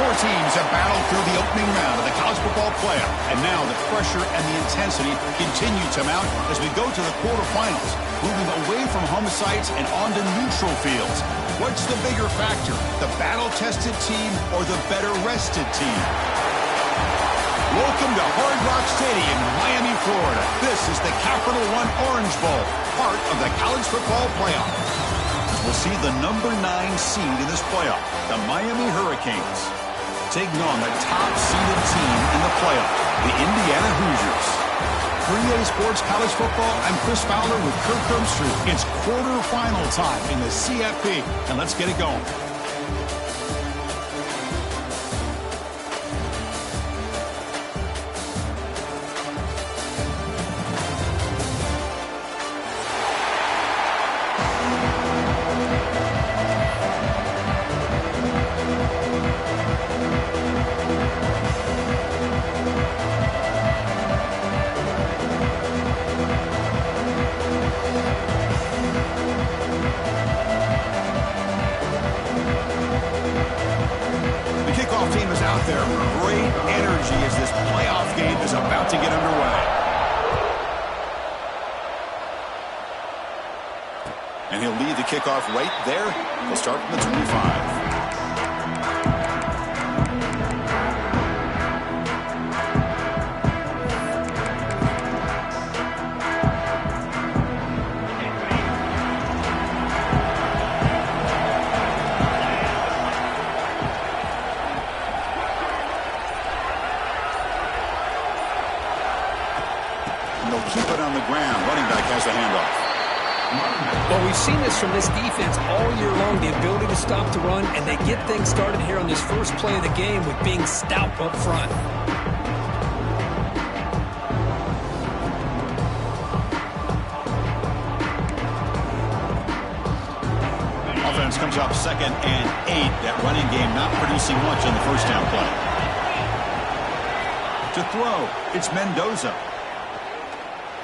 Four teams have battled through the opening round of the college football playoff, and now the pressure and the intensity continue to mount as we go to the quarterfinals, moving away from home sites and onto neutral fields. What's the bigger factor, the battle-tested team or the better-rested team? Welcome to Hard Rock Stadium in Miami, Florida. This is the Capital One Orange Bowl, part of the college football playoff. We'll see the number 9 seed in this playoff, the Miami Hurricanes, taking on the top-seeded team in the playoff, the Indiana Hoosiers. 3A Sports College Football, I'm Chris Fowler with Kirk Herbstreit. It's quarterfinal time in the CFP, and let's get it going. And he'll lead the kickoff right there. He'll start from the 25. And they'll keep it on the ground. Running back has the handoff. Well, we've seen this from this defense all year long, the ability to stop the run, and they get things started here on this first play of the game with being stout up front. Offense comes up 2nd and 8. That running game not producing much on the first down play. To throw, it's Mendoza.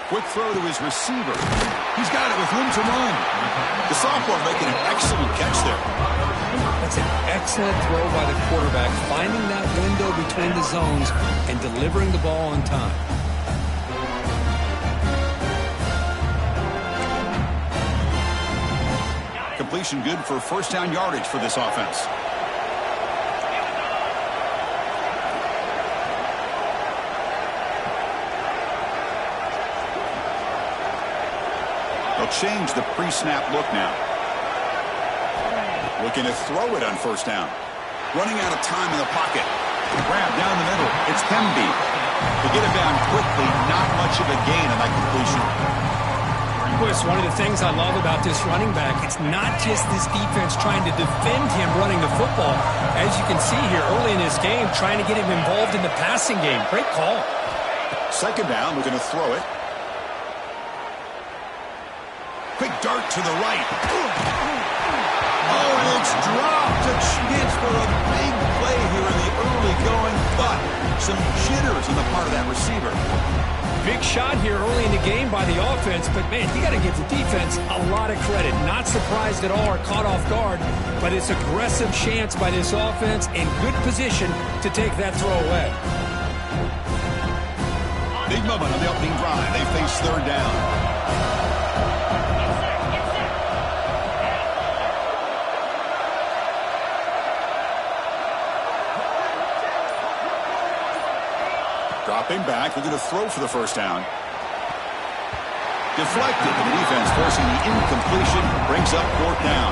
Quick throw to his receiver. He's got it with room to run. The sophomore making an excellent catch there. That's an excellent throw by the quarterback, finding that window between the zones and delivering the ball on time. Completion good for first down yardage for this offense. They'll change the pre-snap look now. Looking to throw it on first down. Running out of time in the pocket. Grab down the middle. It's Pemby. To get it down quickly, not much of a gain on that completion. Chris, one of the things I love about this running back, it's not just this defense trying to defend him running the football. As you can see here early in this game, trying to get him involved in the passing game. Great call. Second down, looking to throw it. Quick dart to the right. Oh, and it's dropped. A chance for a big play here in the early going, but some jitters on the part of that receiver. Big shot here early in the game by the offense, but, man, you got to give the defense a lot of credit. Not surprised at all or caught off guard, but it's aggressive chance by this offense in good position to take that throw away. Big moment on the opening drive. They face third down. Dropping back, looking to throw for the first down. Deflected, and the defense forcing the incompletion, brings up fourth down.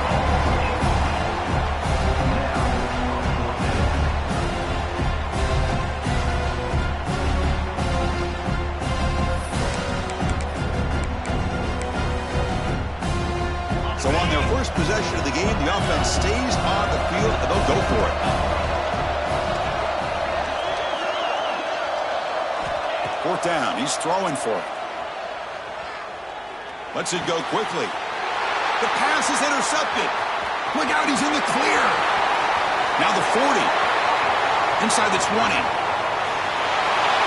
So on their first possession of the game, the offense stays on the field, and they'll go for it. Fourth down, he's throwing for it. Lets it go quickly. The pass is intercepted. Look out, he's in the clear. Now the 40. Inside the 20.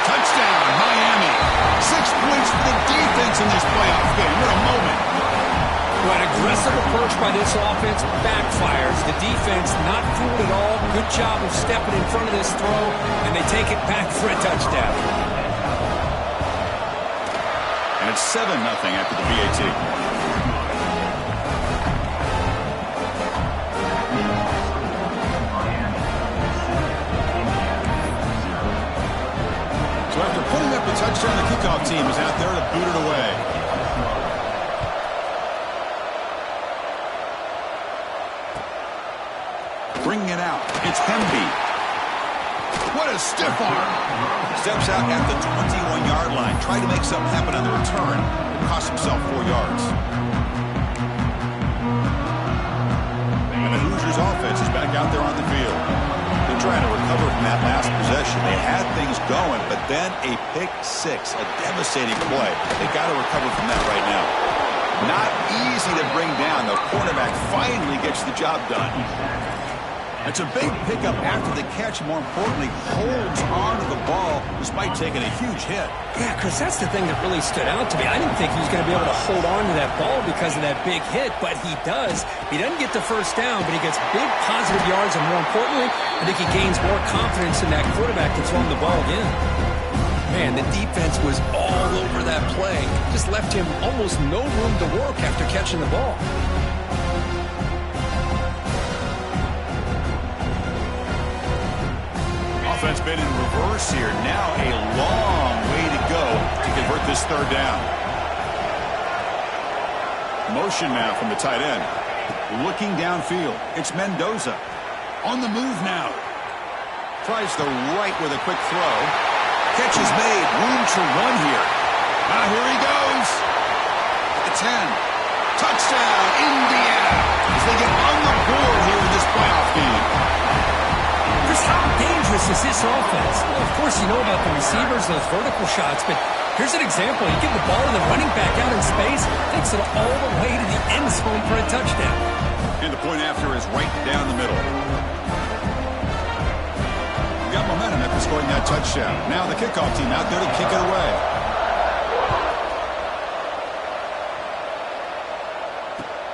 Touchdown, Miami. 6 points for the defense in this playoff game. What a moment. Well, an aggressive approach by this offense backfires. The defense not fooled at all. Good job of stepping in front of this throw, and they take it back for a touchdown. And it's 7-0 after the PAT. So after putting up the touchdown, the kickoff team is out there to boot it away. Bringing it out, it's Hemby. What a stiff arm. Steps out at the 21-yard line. Tried to make something happen on the return. Cost himself 4 yards. And the Hoosiers offense is back out there on the field. They're trying to recover from that last possession. They had things going, but then a pick six, a devastating play. They got to recover from that right now. Not easy to bring down. The quarterback finally gets the job done. It's a big pickup after the catch. More importantly, holds on to the ball despite taking a huge hit. Yeah, Chris, that's the thing that really stood out to me. I didn't think he was going to be able to hold on to that ball because of that big hit, but he does. He doesn't get the first down, but he gets big positive yards, and more importantly, I think he gains more confidence in that quarterback to throw him the ball again. Man, the defense was all over that play. Just left him almost no room to work after catching the ball. Offense been in reverse here. Now a long way to go to convert this third down. Motion now from the tight end. Looking downfield. It's Mendoza. On the move now. Tries the right with a quick throw. Catch is made. Room to run here. Here he goes. At the 10. Touchdown, Indiana. As they get on the board here in this playoff game. Chris, how dangerous is this offense? Well, of course, you know about the receivers, those vertical shots, but here's an example. You give the ball to the running back out in space, takes it all the way to the end zone for a touchdown. And the point after is right down the middle. Got momentum after scoring that touchdown. Now the kickoff team out there to kick it away.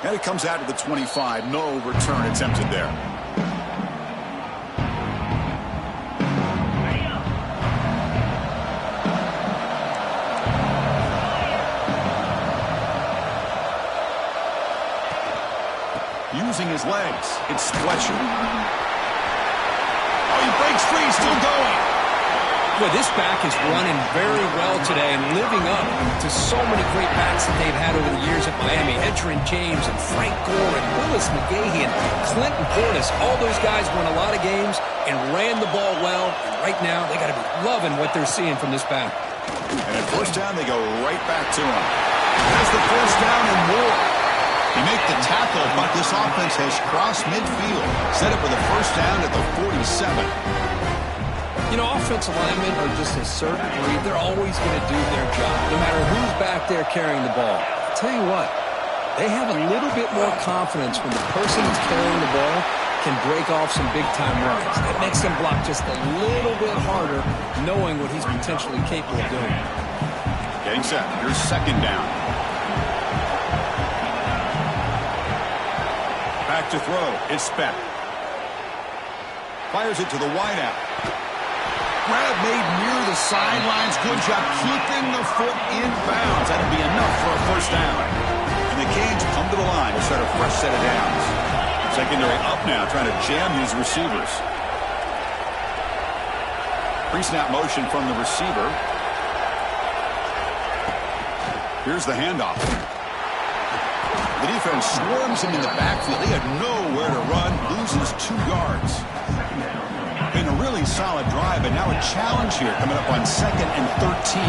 And it comes out to the 25. No return attempted there. Using his legs, it's Fletcher. Oh, he breaks free, still going. Well, this back is running very well today and living up to so many great backs that they've had over the years at Miami. Edgerrin James and Frank Gore and Willis McGahee and Clinton Portis. All those guys won a lot of games and ran the ball well. And right now, they got to be loving what they're seeing from this back. And at first down, they go right back to him. Has the first down and more. They make the tackle, but this offense has crossed midfield. Set up with a first down at the 47. You know, offensive linemen are just a certain breed. They're always going to do their job, no matter who's back there carrying the ball. I'll tell you what, they have a little bit more confidence when the person who's carrying the ball can break off some big-time runs. That makes them block just a little bit harder, knowing what he's potentially capable of doing. Getting set. Here's second down. Back to throw. It's Speck. Fires it to the wideout. Grab made near the sidelines. Good job keeping the foot in bounds. That'll be enough for a first down. And the Canes come to the line to start a fresh set of downs. Secondary up now, trying to jam these receivers. Pre-snap motion from the receiver. Here's the handoff. The defense swarms him in the backfield. He had nowhere to run, loses 2 yards. Been a really solid drive, and now a challenge here coming up on 2nd and 13.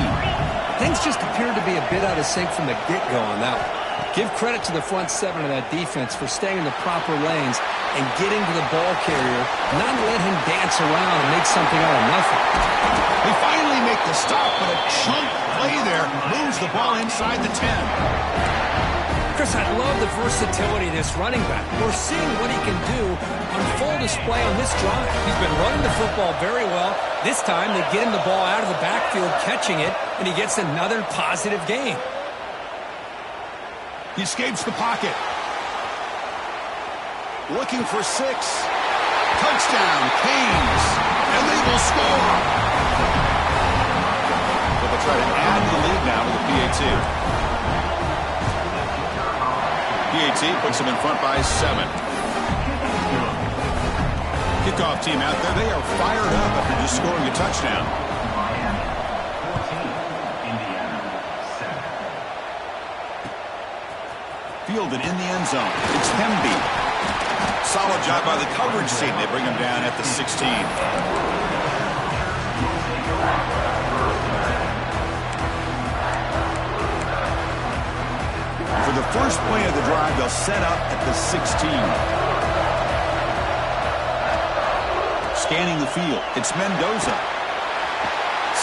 Things just appeared to be a bit out of sync from the get-go on that one. Give credit to the front 7 of that defense for staying in the proper lanes and getting to the ball carrier, not let him dance around and make something out of nothing. They finally make the stop, but a chunk play there moves the ball inside the 10. Chris, I love the versatility of this running back. We're seeing what he can do on full display on this drive. He's been running the football very well. This time, they get him the ball out of the backfield, catching it, and he gets another positive gain. He escapes the pocket. Looking for 6. Touchdown, Canes. And they will score. So they'll try to add the lead now to the PAT. PAT puts them in front by 7. Kickoff team out there. They are fired up after just scoring a touchdown. Fielded in the end zone. It's Hemby. Solid job by the coverage team. They bring him down at the 16. For the first play of the drive, they'll set up at the 16. Scanning the field. It's Mendoza.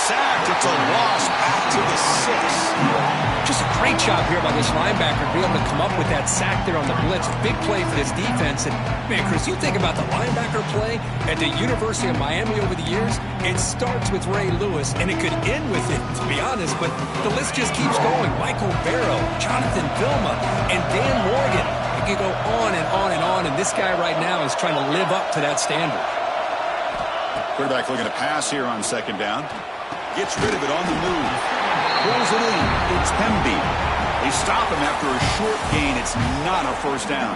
Sacked. It's a loss back to the 6. Just a great job here by this linebacker to be able to come up with that sack there on the blitz. A big play for this defense. And, man, Chris, you think about the linebacker play at the University of Miami over the years, it starts with Ray Lewis, and it could end with it, to be honest. But the list just keeps going. Michael Barrow, Jonathan Vilma, and Dan Morgan. It could go on and on and on, and this guy right now is trying to live up to that standard. Quarterback looking to pass here on second down. Gets rid of it on the move. Pulls it in. It's Hemby. They stop him after a short gain. It's not a first down.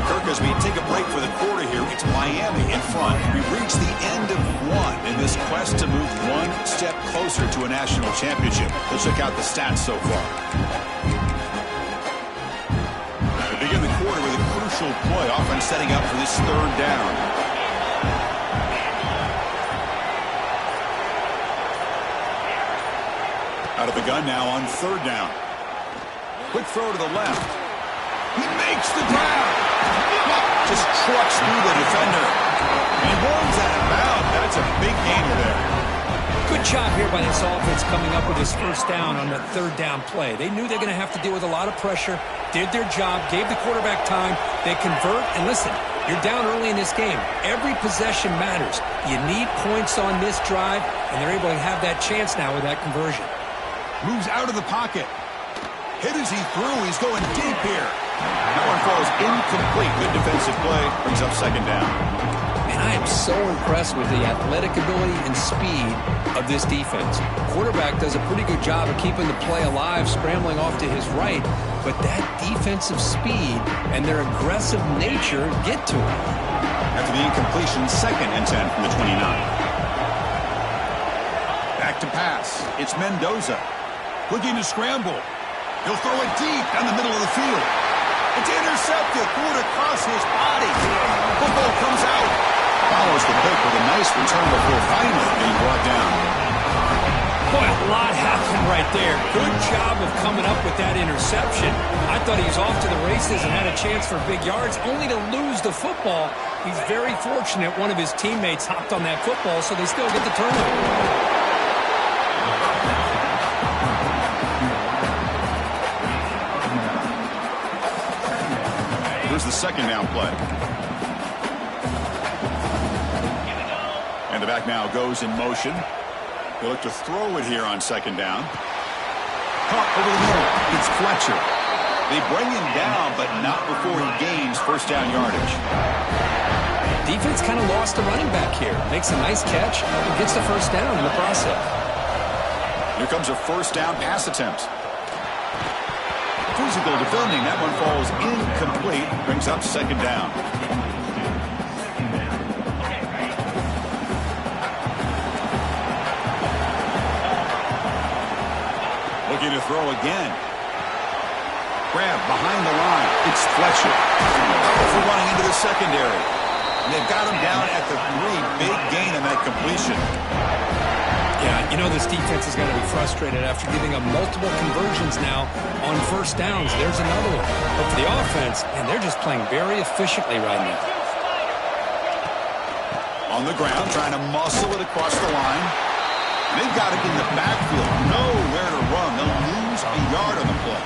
Kirk, as we take a break for the quarter here, it's Miami in front. We've reached the end of 1 in this quest to move one step closer to a national championship. Let's check out the stats so far. We begin the quarter with a crucial play, often setting up for this third down. Out of the gun now on third down. Quick throw to the left. He makes the grab. Just trucks through the defender. And runs out of bounds. That's a big gainer there. Good job here by this offense coming up with his first down on that third down play. They knew they were going to have to deal with a lot of pressure, did their job, gave the quarterback time. They convert, and listen, you're down early in this game. Every possession matters. You need points on this drive, and they're able to have that chance now with that conversion. Moves out of the pocket. Hit as he threw. He's going deep here. That one falls incomplete. Good defensive play. Brings up second down. And I am so impressed with the athletic ability and speed of this defense. Quarterback does a pretty good job of keeping the play alive, scrambling off to his right. But that defensive speed and their aggressive nature get to him. After the incompletion, 2nd and 10 from the 29. Back to pass. It's Mendoza. Looking to scramble. He'll throw it deep down the middle of the field. It's intercepted. Threw it across his body. Football comes out. Follows the pick with a nice return before finally being brought down. Boy, a lot happened right there. Good job of coming up with that interception. I thought he was off to the races and had a chance for big yards, only to lose the football. He's very fortunate one of his teammates hopped on that football, so they still get the turnover. Here's the second down play. And the back now goes in motion. They look to throw it here on second down. Caught over the middle. It's Fletcher. They bring him down, but not before he gains first down yardage. Defense kind of lost the running back here. Makes a nice catch and gets the first down in the process. Here comes a first down pass attempt. Physical defending. That one falls incomplete. Brings up second down. Looking to throw again. Grab behind the line. It's Fletcher. Powerful running into the secondary. And they've got him down at the 3. Big gain on that completion. Yeah, you know this defense is going to be frustrated after giving up multiple conversions now on first downs. There's another one. But for the offense, and they're just playing very efficiently right now. On the ground, trying to muscle it across the line. They've got it in the backfield. Nowhere to run. They'll lose a yard on the play.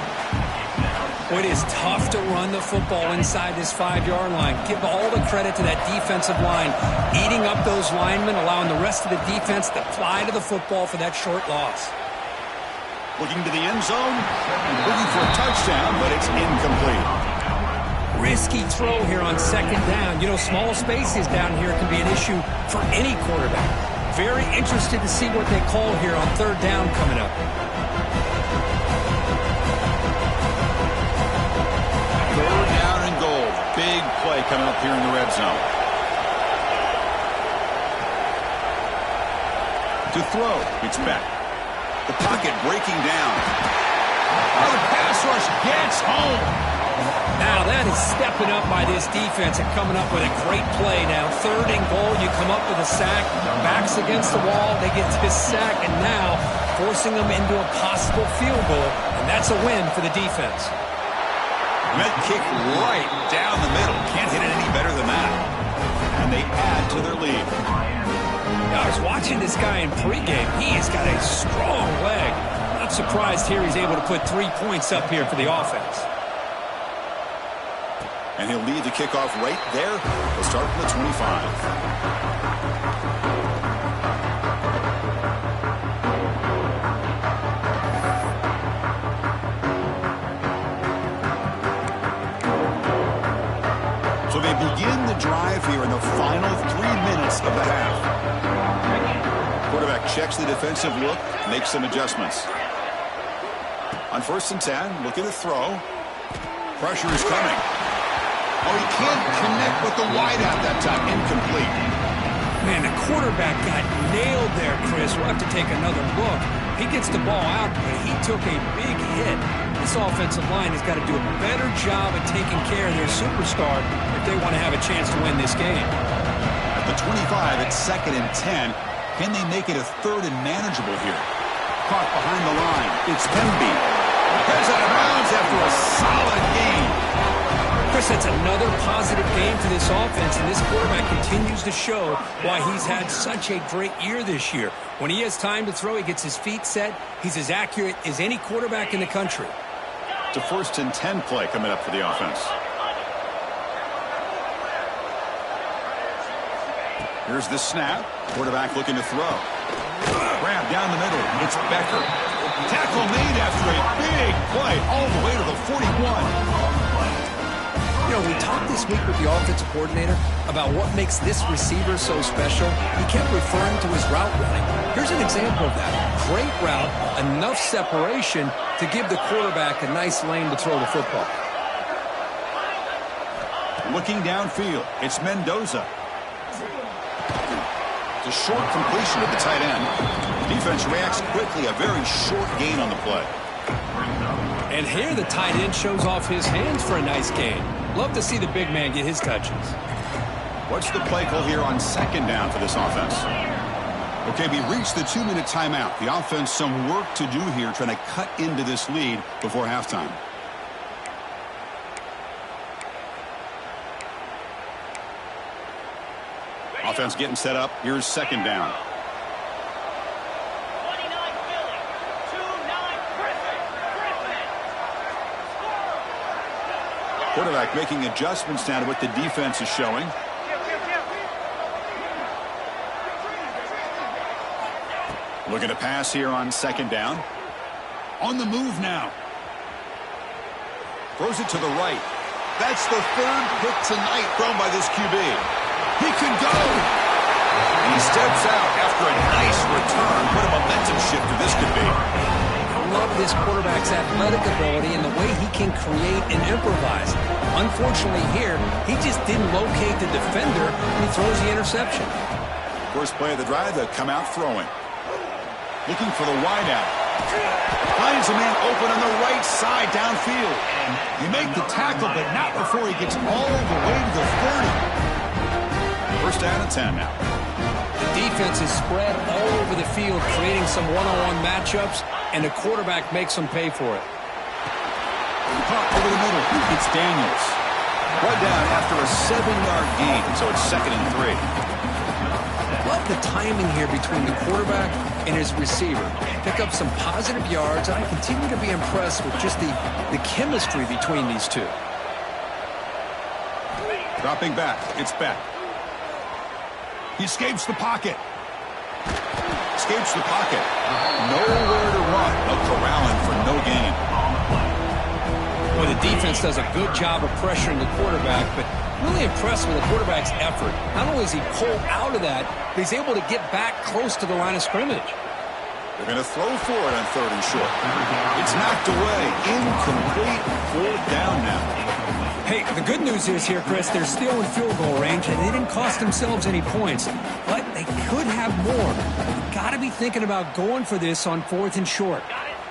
It is tough to run the football inside this 5-yard line. Give all the credit to that defensive line, eating up those linemen, allowing the rest of the defense to fly to the football for that short loss. Looking to the end zone. Looking for a touchdown, but it's incomplete. Risky throw here on second down. You know, small spaces down here can be an issue for any quarterback. Very interested to see what they call here on third down coming up. Third down and goal. Big play coming up here in the red zone. To throw, it's Beck. The pocket breaking down. Oh, the pass rush gets home. Now that is stepping up by this defense and coming up with a great play. Now third and goal, you come up with a sack, backs against the wall, they get this sack, and now forcing them into a possible field goal, and that's a win for the defense. Met kick right down the middle. Can't hit it any better than that. And they add to their lead. Now, I was watching this guy in pregame. He has got a strong leg. Not surprised here he's able to put 3 points up here for the offense. And he'll lead the kickoff right there. He'll start from the 25. So they begin the drive here in the final 3 minutes of the half. Quarterback checks the defensive look, makes some adjustments. On 1st and 10, looking to throw. Pressure is coming. Oh, he can't connect with the wideout that time. Incomplete. Man, the quarterback got nailed there, Chris. We'll have to take another look. He gets the ball out, but he took a big hit. This offensive line has got to do a better job of taking care of their superstar if they want to have a chance to win this game. At the 25, it's 2nd and 10. Can they make it a 3rd and manageable here? Caught behind the line. It's Temby. Heads out of bounds after a solid game. Chris, that's another positive game for this offense, and this quarterback continues to show why he's had such a great year this year. When he has time to throw, he gets his feet set. He's as accurate as any quarterback in the country. It's a 1st and 10 play coming up for the offense. Here's the snap. Quarterback looking to throw. Grab down the middle. It's Becker. Tackle made after a big play all the way to the 41. You know, we talked this week with the offensive coordinator about what makes this receiver so special. He kept referring to his route running. Here's an example of that. Great route, enough separation to give the quarterback a nice lane to throw the football. Looking downfield, it's Mendoza. It's a short completion to the tight end. Defense reacts quickly, a very short gain on the play. And here the tight end shows off his hands for a nice gain. Love to see the big man get his touches. What's the play call here on 2nd down for this offense? Okay, we reached the 2-minute timeout. The offense some work to do here trying to cut into this lead before halftime. Offense getting set up. Here's 2nd down. Quarterback making adjustments now to what the defense is showing. Looking to pass here on 2nd down. On the move now. Throws it to the right. That's the 3rd pick tonight thrown by this QB. He can go. And he steps out after a nice return. What a momentum shifter this could be. I love this quarterback's athletic ability and the way he can create and improvise. Unfortunately here, he just didn't locate the defender and he throws the interception. First play of the drive, they'll come out throwing. Looking for the wideout. Finds a man open on the right side downfield. You make the tackle, but not before he gets all the way to the 30. 1st down and 10 now. The defense is spread all over the field, creating some one-on-one matchups, and the quarterback makes them pay for it. Caught over the middle. It's Daniels. Brought down after a 7-yard gain, so it's 2nd and 3. Love the timing here between the quarterback and his receiver. Pick up some positive yards, and I continue to be impressed with just the chemistry between these two. Dropping back, it's Beck. He escapes the pocket. escapes the pocket. Nowhere to run. They'll corral him for no gain. Well, the defense does a good job of pressuring the quarterback, but really impressed with the quarterback's effort. Not only is he pulled out of that, but he's able to get back close to the line of scrimmage. They're going to throw for it on 3rd and short. It's knocked away. Incomplete. 4th down now. Hey, the good news is here, Chris, they're still in field goal range, and they didn't cost themselves any points. But they could have more. You've got to be thinking about going for this on 4th and short.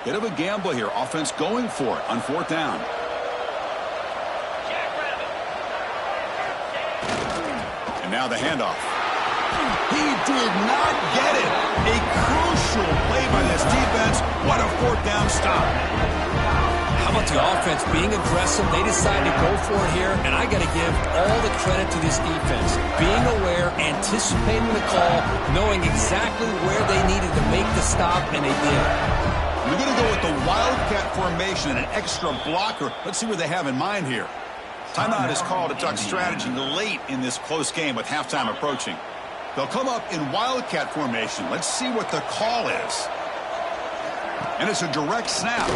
Bit of a gamble here. Offense going for it on 4th down. And now the handoff. He did not get it. A crucial play by this defense. What a 4th down stop. How about the offense being aggressive? They decided to go for it here, and I got to give all the credit to this defense. Being aware, anticipating the call, knowing exactly where they needed to make the stop, and they did. We're going to go with the Wildcat formation and an extra blocker. Let's see what they have in mind here. Timeout is called to talk strategy late in this close game with halftime approaching. They'll come up in Wildcat formation. Let's see what the call is. And it's a direct snap.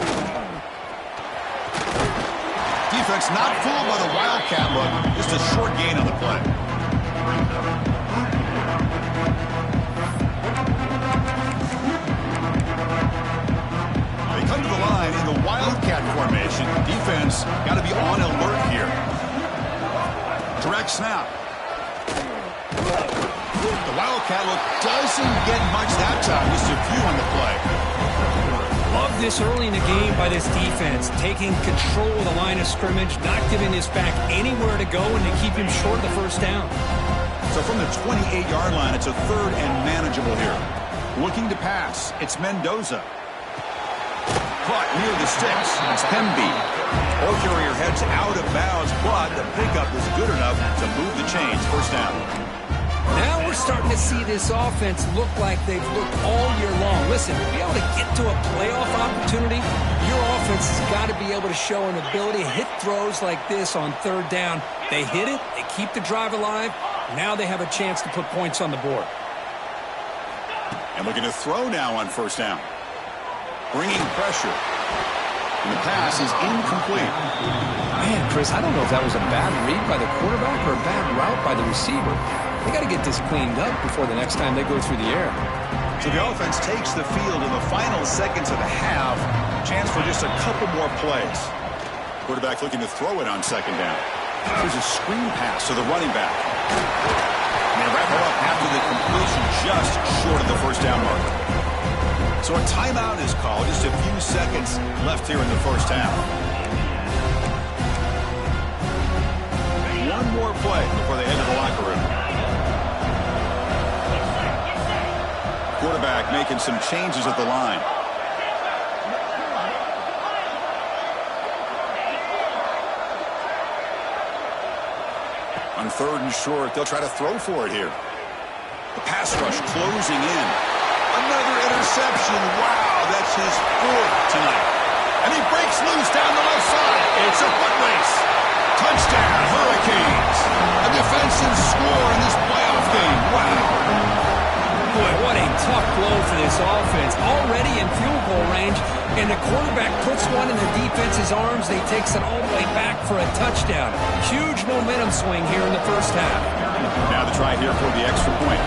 Defense not fooled by the Wildcat look. Just a short gain on the play. They come to the line in the Wildcat formation. Defense got to be on alert here. Direct snap. The Wildcat look doesn't get much that time. Just a few on the play. Love this early in the game by this defense, taking control of the line of scrimmage, not giving this back anywhere to go, and to keep him short of the 1st down. So from the 28-yard line, it's a 3rd and manageable here. Looking to pass, it's Mendoza. Caught near the sticks, it's Hemby. Ball carrier heads out of bounds, but the pickup is good enough to move the chains. 1st down. Now we're starting to see this offense look like they've looked all year long. Listen, to be able to get to a playoff opportunity, your offense has got to be able to show an ability to hit throws like this on 3rd down. They hit it, they keep the drive alive. Now they have a chance to put points on the board. And looking to throw now on 1st down. Bringing pressure. And the pass is incomplete. Man, Chris, I don't know if that was a bad read by the quarterback or a bad route by the receiver. They got to get this cleaned up before the next time they go through the air. So the offense takes the field in the final seconds of the half. Chance for just a couple more plays. Quarterback looking to throw it on 2nd down. Here's a screen pass to the running back. And they wrap it up after the completion just short of the 1st down mark. So a timeout is called. Just a few seconds left here in the 1st half. One more play before they head to the locker room. Quarterback making some changes at the line. On 3rd and short, they'll try to throw for it here. The pass rush closing in. Another interception. Wow, that's his 4th tonight. And he breaks loose down the left side. It's a foot race. Touchdown, Hurricanes. A defensive score in this playoff game. Wow. Boy, what a tough blow for this offense. Already in field goal range, and the quarterback puts one in the defense's arms. They takes it all the way back for a touchdown. Huge momentum swing here in the 1st half. Now the try here for the extra point.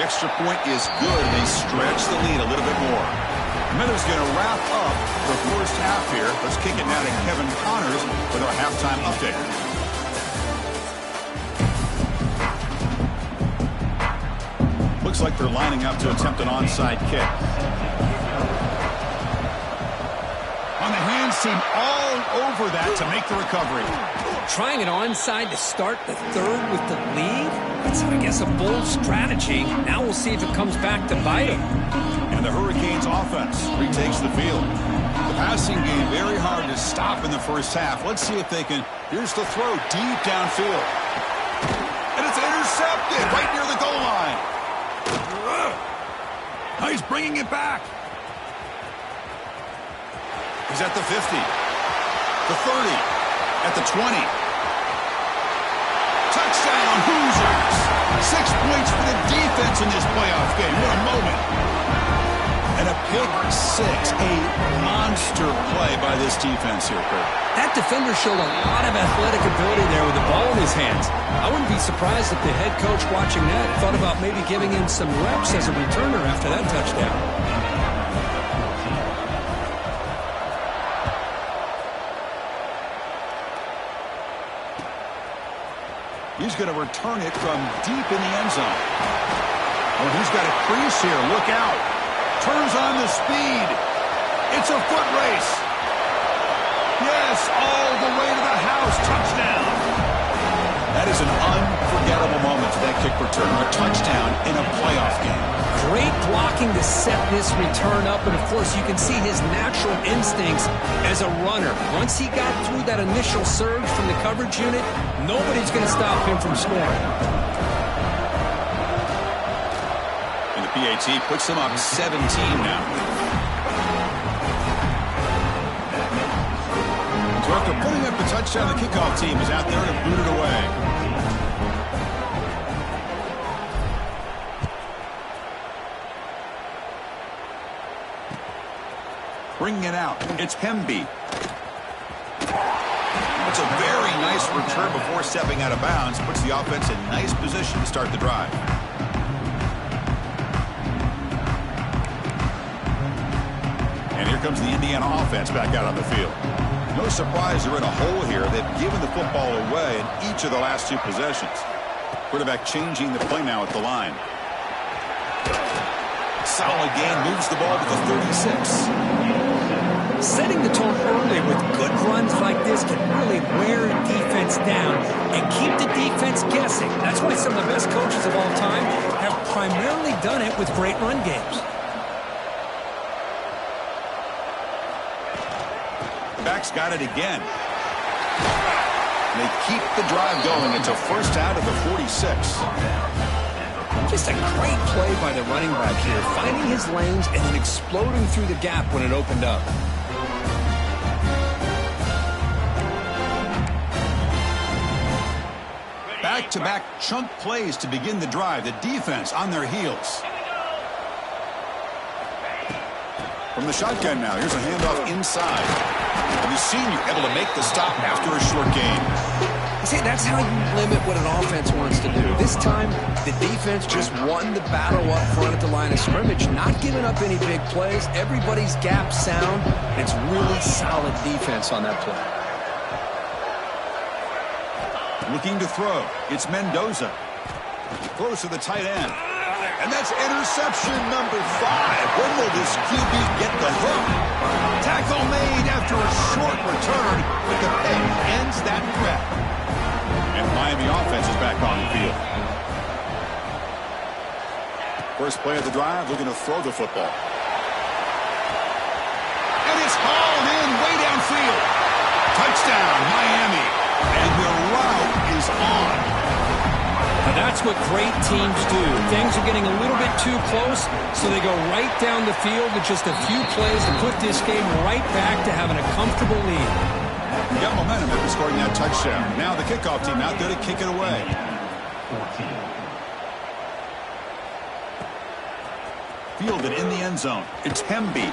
The extra point is good. They stretch the lead a little bit more. Miller's going to wrap up the 1st half here. Let's kick it now to Kevin Connors with our halftime update. Looks like they're lining up to attempt an onside kick. On the hands team all over that to make the recovery. Trying an onside to start the 3rd with the lead? That's, I guess, a bold strategy. Now we'll see if it comes back to bite them. And the Hurricanes offense retakes the field. The passing game very hard to stop in the 1st half. Let's see if they can. Here's the throw deep downfield. And it's intercepted right near the goal line. Now he's bringing it back. He's at the 50, the 30, at the 20. Touchdown, Hoosiers. 6-point chance for the defense in this playoff game. What a moment. And a pick six, a monster play by this defense here, Kurt. That defender showed a lot of athletic ability there with the ball in his hands. I wouldn't be surprised if the head coach watching that thought about maybe giving him some reps as a returner after that touchdown. He's going to return it from deep in the end zone. Oh, he's got a crease here. Look out. Turns on the speed. It's a foot race. Yes, all the way to the house. Touchdown. That is an unforgettable moment for that kick return. A touchdown in a playoff game. Great blocking to set this return up, and of course you can see his natural instincts as a runner. Once he got through that initial surge from the coverage unit, nobody's going to stop him from scoring. And the PAT puts him up 17 now. So after putting up the touchdown, the kickoff team is out there to boot it away. Bringing it out, it's Hemby. It's a very nice return before stepping out of bounds. Puts the offense in nice position to start the drive. And here comes the Indiana offense back out on the field. No surprise they're in a hole here. They've given the football away in each of the last two possessions. Quarterback changing the play now at the line. Solid gain, moves the ball to the 36. Setting the tone early with good runs like this can really wear a defense down and keep the defense guessing. That's why some of the best coaches of all time have primarily done it with great run games. Back's got it again. They keep the drive going. It's a first out of the 46. Just a great play by the running back here, finding his lanes and then exploding through the gap when it opened up. Back-to-back chunk plays to begin the drive. The defense on their heels. From the shotgun now, here's a handoff inside. And the senior able to make the stop after a short gain. See, that's how you limit what an offense wants to do. This time, the defense just won the battle up front at the line of scrimmage, not giving up any big plays. Everybody's gap sound. It's really solid defense on that play. Looking to throw. It's Mendoza. Throws to the tight end. And that's interception number 5. When will this QB get the hook? Tackle made after a short return, but the pick ends that threat. And Miami offense is back on the field. First play of the drive, looking to throw the football. And it's hauled in way downfield. Touchdown, Miami. And the route is on. Now that's what great teams do. Things are getting a little bit too close, so they go right down the field with just a few plays to put this game right back to having a comfortable lead. We got momentum after scoring that touchdown. Now the kickoff team out there to kick it away. Fielded in the end zone. It's Hemby.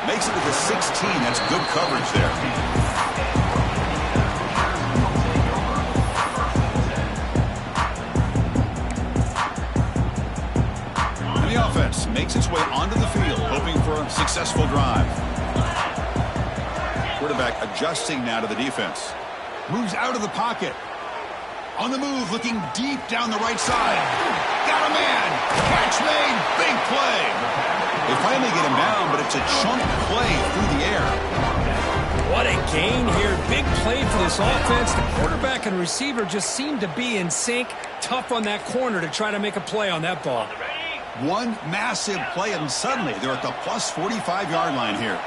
Makes it to the 16. That's good coverage there. And the offense makes its way onto the field, hoping for a successful drive. Quarterback adjusting now to the defense. Moves out of the pocket. On the move, looking deep down the right side. Got a man. Catch made. Big play. They finally get him down, but it's a chunk play through the air. What a gain here. Big play for this offense. The quarterback and receiver just seem to be in sync. Tough on that corner to try to make a play on that ball. One massive play, and suddenly they're at the plus 45-yard line here.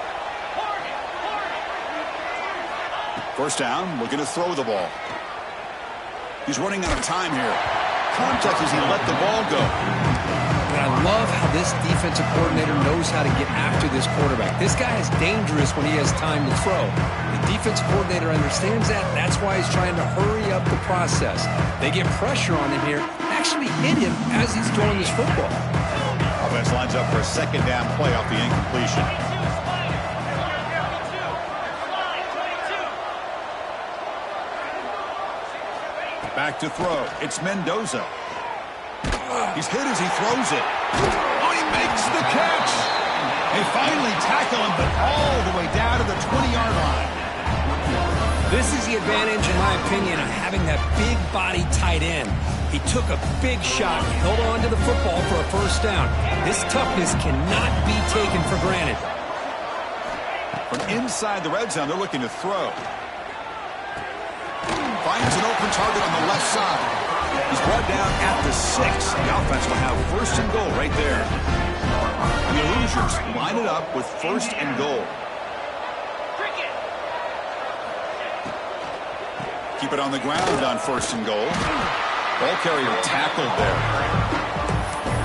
First down, looking to throw the ball. He's running out of time here. Contact as he let the ball go. And I love how this defensive coordinator knows how to get after this quarterback. This guy is dangerous when he has time to throw. The defensive coordinator understands that. That's why he's trying to hurry up the process. They get pressure on him here. That actually hit him as he's throwing this football. Offense lines up for a second down play off the incompletion. Back to throw. It's Mendoza. He's hit as he throws it. Oh, he makes the catch. They finally tackle him, but all the way down to the 20-yard line. This is the advantage, in my opinion, of having that big body tight end. He took a big shot, held on to the football for a first down. This toughness cannot be taken for granted. From inside the red zone, they're looking to throw. Finds an open target on the left side. He's brought down at the 6. The offense will have first and goal right there. The Hoosiers line it up with first and goal. Keep it on the ground on first and goal. Ball carrier tackled there.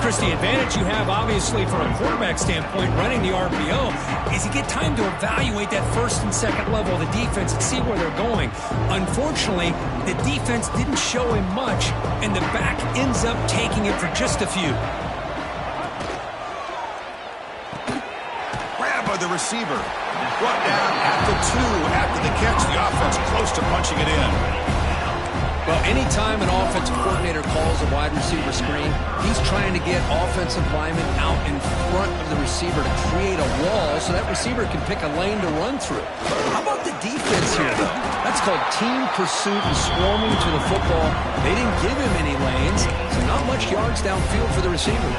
Chris, the advantage you have, obviously, from a quarterback standpoint, running the RPO, is you get time to evaluate that first and second level of the defense and see where they're going. Unfortunately, the defense didn't show him much, and the back ends up taking it for just a few. Grab by the receiver. Brought down at the 2 after the catch. The offense close to punching it in. Well, anytime an offensive coordinator calls a wide receiver screen, he's trying to get offensive linemen out in front of the receiver to create a wall so that receiver can pick a lane to run through. How about the defense here, though? That's called team pursuit and swarming to the football. They didn't give him any lanes, so not much yards downfield for the receiver.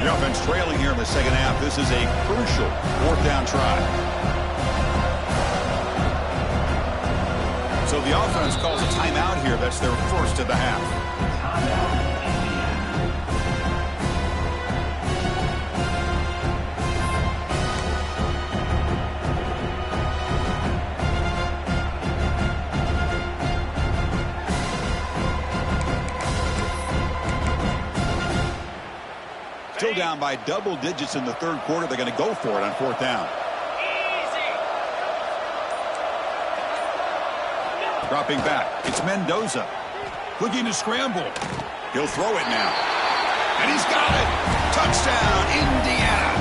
The offense trailing here in the second half. This is a crucial fourth down try. So the offense calls a timeout here. That's their first of the half. Still down by double digits in the third quarter. They're going to go for it on fourth down. Dropping back. It's Mendoza. Looking to scramble. He'll throw it now. And he's got it. Touchdown, Indiana.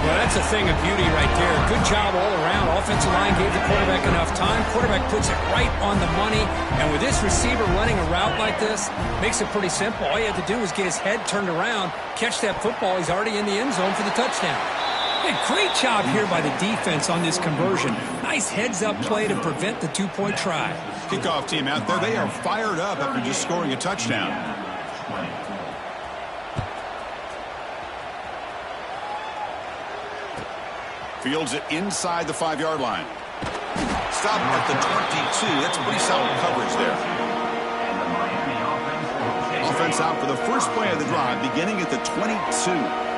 Well, that's a thing of beauty right there. Good job all around. Offensive line gave the quarterback enough time. Quarterback puts it right on the money. And with this receiver running a route like this, makes it pretty simple. All you have to do is get his head turned around, catch that football. He's already in the end zone for the touchdown. Hey, great job here by the defense on this conversion. Nice heads-up play to prevent the two-point try. Kickoff team out there. They are fired up after just scoring a touchdown. Fields it inside the 5-yard line. Stop at the 22. That's pretty solid coverage there. Offense out for the first play of the drive, beginning at the 22.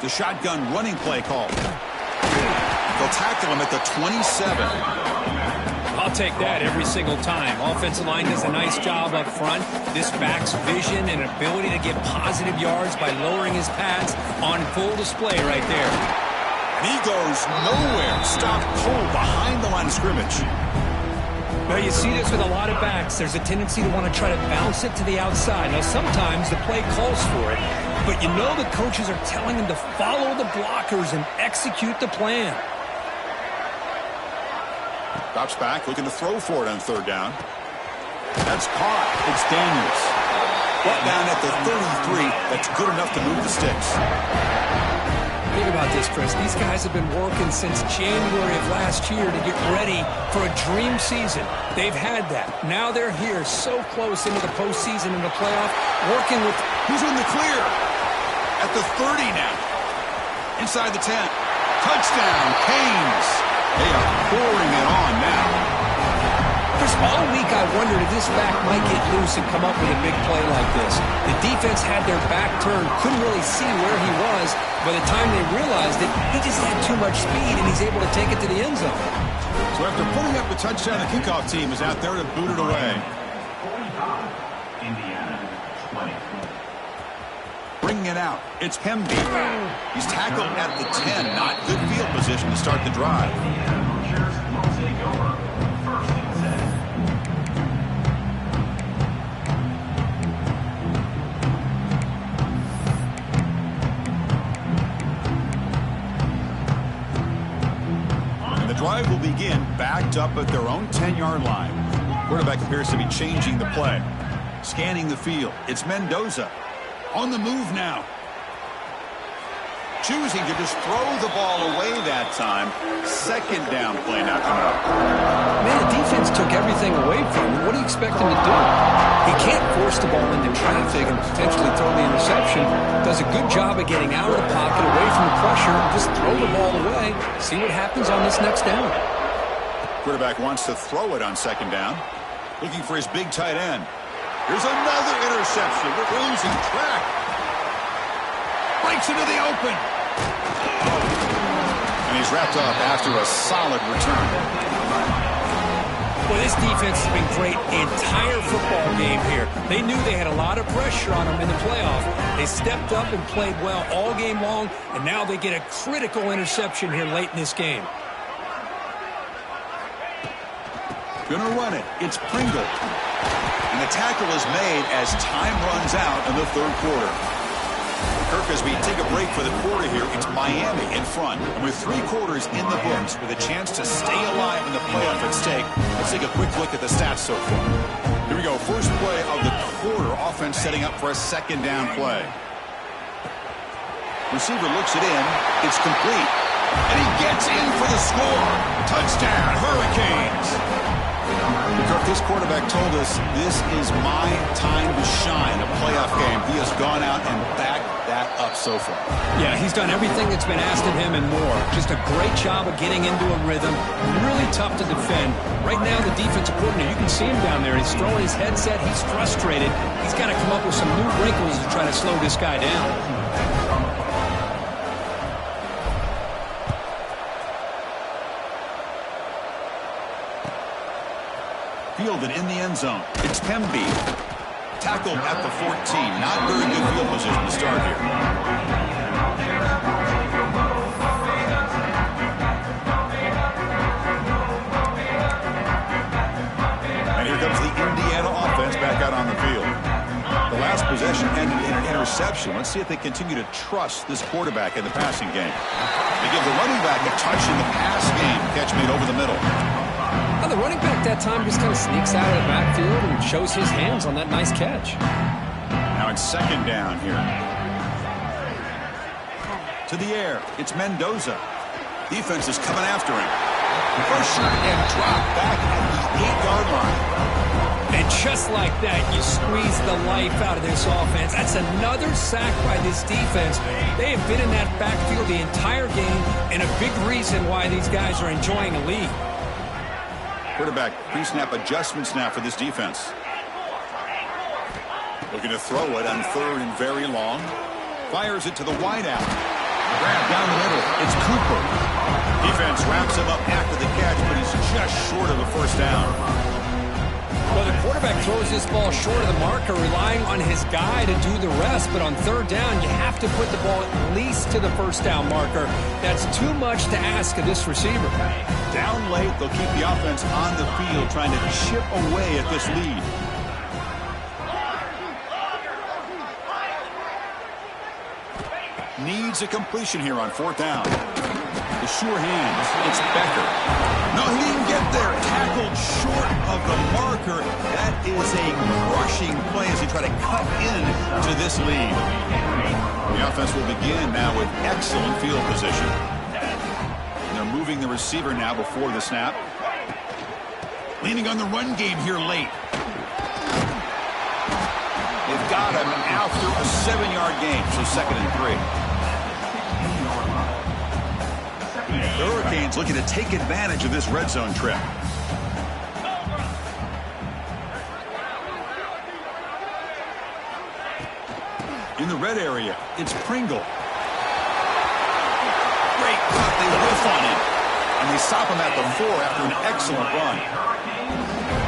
The shotgun running play call. They'll tackle him at the 27. I'll take that every single time. Offensive line does a nice job up front. This back's vision and ability to get positive yards by lowering his pads on full display right there. And he goes nowhere. Stopped cold behind the line of scrimmage. Well, you see this with a lot of backs. There's a tendency to want to try to bounce it to the outside. Now, sometimes the play calls for it, but you know the coaches are telling them to follow the blockers and execute the plan. Drops back, looking to throw for it on third down. That's caught. It's Daniels. Brought down at the 33. That's good enough to move the sticks. Think about this, Chris. These guys have been working since January of last year to get ready for a dream season. They've had that. Now they're here so close into the postseason and the playoff, working with... Who's in the clear? At the 30 now. Inside the 10. Touchdown, Canes. They are pouring it on now. Chris, all week I wondered if this back might get loose and come up with a big play like this. The defense had their back turned, couldn't really see where he was. By the time they realized it, he just had too much speed, and he's able to take it to the end zone. So after putting up the touchdown, the kickoff team is out there to boot it away. Bringing it out, it's Hemby. He's tackled at the 10. Not good field position to start the drive. backed up at their own 10-yard line. Quarterback appears to be changing the play. Scanning the field. It's Mendoza. On the move now. Choosing to just throw the ball away that time. Second down play now coming up. Man, the defense took everything away from him. What do you expect him to do? He can't force the ball into traffic and potentially throw the interception. Does a good job of getting out of the pocket, away from the pressure, and just throw the ball away. See what happens on this next down. Quarterback wants to throw it on second down. Looking for his big tight end. Here's another interception. We're losing track. Breaks into the open. And he's wrapped up after a solid return. Well, this defense has been great the entire football game here. They knew they had a lot of pressure on them in the playoff. They stepped up and played well all game long, and now they get a critical interception here late in this game. Gonna run it. It's Pringle. And the tackle is made as time runs out in the third quarter. Kirk, as we take a break for the quarter here, it's Miami in front. And with 3 quarters in the books, with a chance to stay alive in the playoff at stake, let's take a quick look at the stats so far. Here we go. First play of the quarter. Offense setting up for a second down play. Receiver looks it in. It's complete. And he gets in for the score. Touchdown, Hurricanes. Kirk, this quarterback told us this is my time to shine, a playoff game. He has gone out and backed that up so far. Yeah, he's done everything that's been asked of him and more. Just a great job of getting into a rhythm. Really tough to defend. Right now, the defensive coordinator, you can see him down there. He's throwing his headset. He's frustrated. He's got to come up with some new wrinkles to try to slow this guy down. Fielded in the end zone. It's Pemby. Tackled at the 14. Not very good field position to start here. And here comes the Indiana offense back out on the field. The last possession ended in an interception. Let's see if they continue to trust this quarterback in the passing game. They give the running back a touch in the pass game. Catch made over the middle. Well, the running back that time just kind of sneaks out of the backfield and shows his hands on that nice catch. Now it's second down here. To the air. It's Mendoza. Defense is coming after him. Pressure and drop back at the 8-yard line. And just like that, you squeeze the life out of this offense. That's another sack by this defense. They have been in that backfield the entire game, and a big reason why these guys are enjoying a lead. Quarterback pre-snap adjustments now for this defense. Looking to throw it on third and very long. Fires it to the wideout. Grab down the middle. It's Cooper. Defense wraps him up after the catch, but he's just short of the first down. Well, the quarterback throws this ball short of the marker, relying on his guy to do the rest. But on third down, you have to put the ball at least to the first down marker. That's too much to ask of this receiver. Down late, they'll keep the offense on the field, trying to chip away at this lead. Needs a completion here on fourth down. The sure hands. It's Becker. No, he didn't get there. Tackled short of the marker. That is a crushing play as he try to cut in to this lead. The offense will begin now with excellent field position. And they're moving the receiver now before the snap. Leaning on the run game here late. They've got him after a 7-yard gain, so 2nd and 3. The Hurricanes looking to take advantage of this red zone trip. In the red area, it's Pringle. Great cut. They whiff on him. And they stop him at the 4 after an excellent run.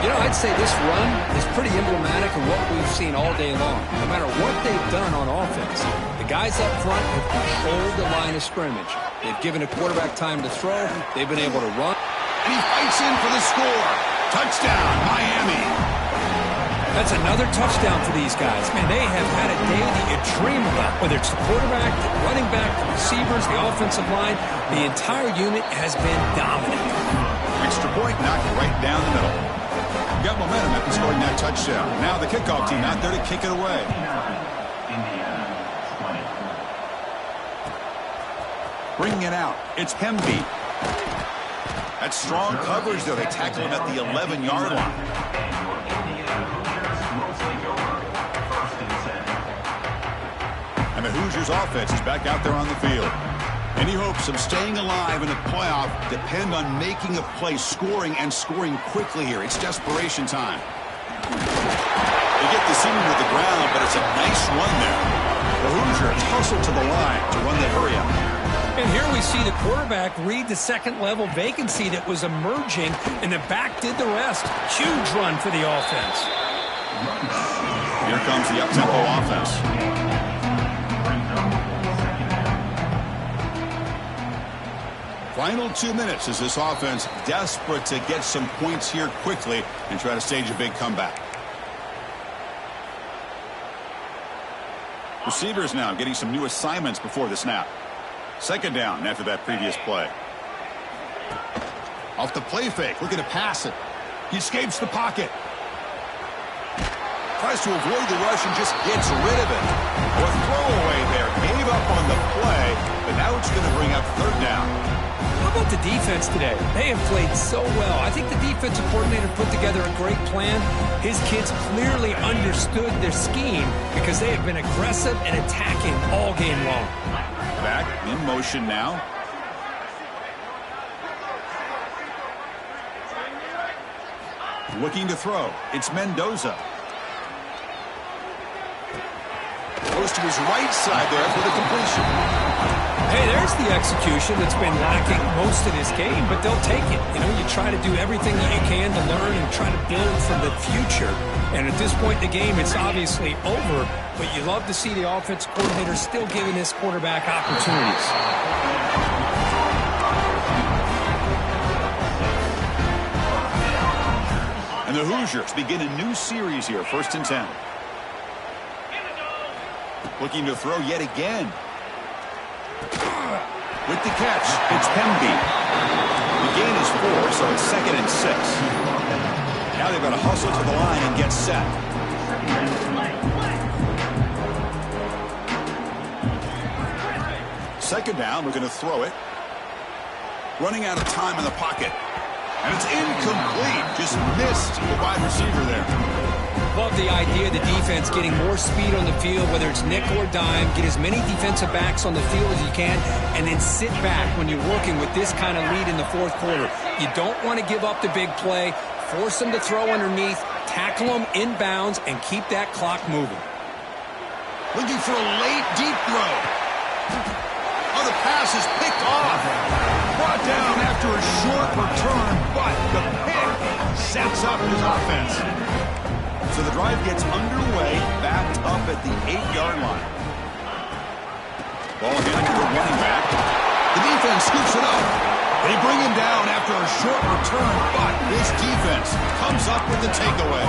You know, I'd say this run is pretty emblematic of what we've seen all day long. No matter what they've done on offense, the guys up front have controlled the line of scrimmage. They've given a quarterback time to throw. They've been able to run. And he fights in for the score. Touchdown, Miami. That's another touchdown for these guys. Man, they have had a day that you dream about. Whether it's the quarterback, the running back, the receivers, the offensive line, the entire unit has been dominant. Extra point knocked right down the middle. Got momentum after scoring that touchdown. Now the kickoff team out there to kick it away. Bringing it out, it's Hemby. That's strong coverage, though. They tackle him at the 11-yard line. And the Hoosiers offense is back out there on the field. Any hopes of staying alive in the playoff depend on making a play, scoring, and scoring quickly here. It's desperation time. They get the seam to the ground, but it's a nice run there. The Hoosiers hustle to the line to run the hurry up. And here we see the quarterback read the second-level vacancy that was emerging, and the back did the rest. Huge run for the offense. Here comes the up-tempo offense. Final 2 minutes as this offense desperate to get some points here quickly and try to stage a big comeback. Receivers now getting some new assignments before the snap. Second down after that previous play. Off the play fake, looking to pass it. He escapes the pocket. Tries to avoid the rush and just gets rid of it. A throwaway there. Gave up on the play, but now it's going to bring up third down. How about the defense today? They have played so well. I think the defensive coordinator put together a great plan. His kids clearly understood their scheme because they have been aggressive and attacking all game long. Back in motion now. Looking to throw. It's Mendoza. Goes to his right side there for the completion. Hey, there's the execution that's been lacking most of this game, but they'll take it. You know, you try to do everything that you can to learn and try to build for the future. And at this point in the game, it's obviously over, but you love to see the offensive coordinator still giving this quarterback opportunities. And the Hoosiers begin a new series here, 1st and 10. Looking to throw yet again. With the catch, it's Hemby. The gain is 4, so it's 2nd and 6. Now they've got to hustle to the line and get set. Second down, we're going to throw it. Running out of time in the pocket. And it's incomplete. Just missed the wide receiver there. Love the idea of the defense getting more speed on the field, whether it's nickel or dime, get as many defensive backs on the field as you can, and then sit back when you're working with this kind of lead in the 4th quarter. You don't want to give up the big play, force them to throw underneath, tackle them inbounds, and keep that clock moving. Looking for a late, deep throw. Oh, the pass is picked off. Brought down after a short return, but the pick sets up his offense. So the drive gets underway, backed up at the 8-yard line. Ball handed to the running back. The defense scoops it up. They bring him down after a short return, but this defense comes up with the takeaway.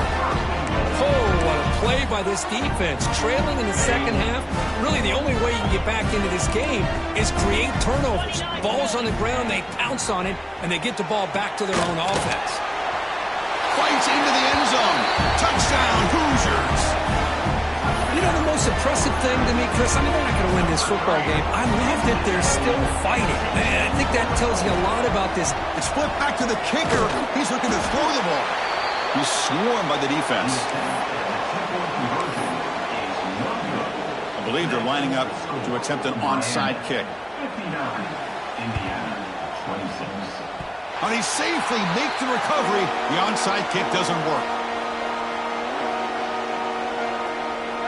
Oh, what a play by this defense. Trailing in the second half, really the only way you can get back into this game is create turnovers. Ball's on the ground, they pounce on it, and they get the ball back to their own offense. Fights into the end zone. Touchdown, Hoosiers. You know, the most impressive thing to me, Chris, I mean, they're not going to win this football game. I love that they're still fighting. And I think that tells you a lot about this. It's flipped back to the kicker. He's looking to throw the ball. He's swarmed by the defense. I believe they're lining up to attempt an onside kick. And they safely make the recovery. The onside kick doesn't work.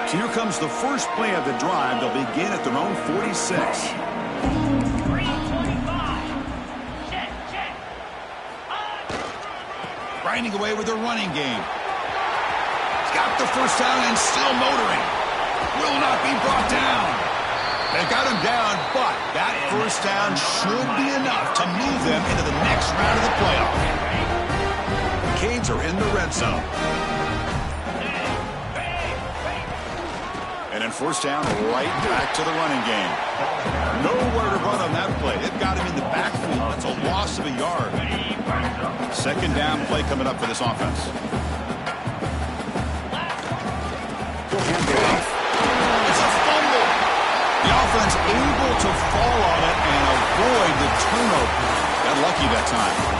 So here comes the first play of the drive. They'll begin at their own 46. Grinding away with their running game. He's got the first down and still motoring. Will not be brought down. They got him down, but that first down should be enough to move them into the next round of the playoff. The Canes are in the red zone. And an And first down, right back to the running game. Nowhere to run on that play. It got him in the backfield. That's a loss of a yard. Second down play coming up for this offense. It's a fumble. The offense able to fall on it and avoid the turnover. Got lucky that time.